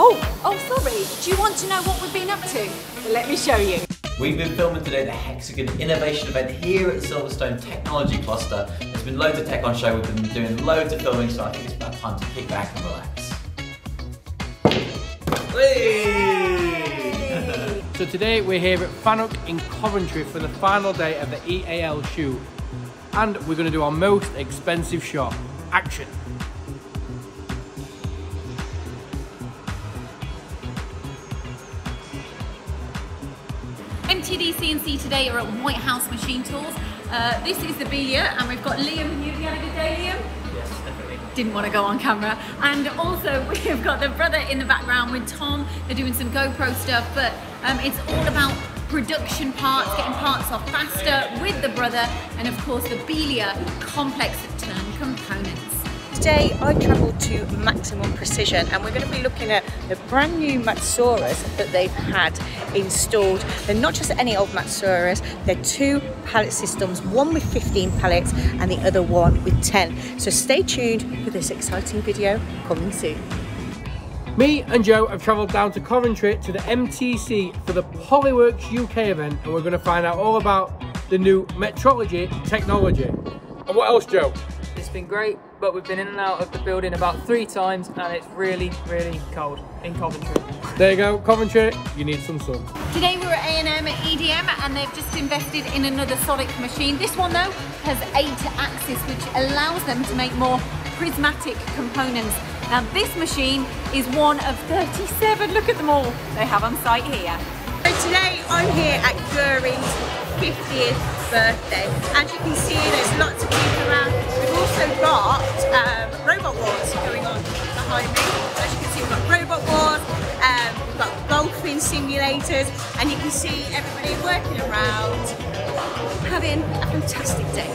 Oh, sorry. Do you want to know what we've been up to? Well, let me show you. We've been filming today the Hexagon Innovation Event here at Silverstone Technology Cluster. There's been loads of tech on show, we've been doing loads of filming, so I think it's about time to kick back and relax. Whee! So today we're here at FANUC in Coventry for the final day of the EAL shoot. And we're going to do our most expensive shot. Action! MTDCNC today are at Whitehouse Machine Tools. This is the Biglia, and we've got Liam here. You had a good day, Liam? Yes, definitely. Didn't want to go on camera. And also we've got the brother in the background with Tom. They're doing some GoPro stuff, but it's all about production parts, getting parts off faster with the brother, and of course the Biglia complex turn components. Today I travelled to Maximum Precision, and we're going to be looking at the brand new Matsuuras that they've had installed. They're not just any old Matsuuras, they're two pallet systems, one with 15 pallets and the other one with 10. So stay tuned for this exciting video coming soon. Me and Joe have travelled down to Coventry to the MTC for the PolyWorks UK event, and we're going to find out all about the new metrology technology. And what else, Joe? It's been great, but we've been in and out of the building about 3 times, and it's really, really cold in Coventry. There you go, Coventry, you need some sun. Today we're at A&amp at EDM, and they've just invested in another Sodick machine. This one though has 8 axis, which allows them to make more prismatic components. Now this machine is one of 37, look at them all they have on site here. So today I'm here at Guhring's 50th birthday. As you can see, there's lots of people around. We've also got robot wars going on behind me. As you can see, we've got robot wars, we've got golfing simulators, and you can see everybody working around, having a fantastic day.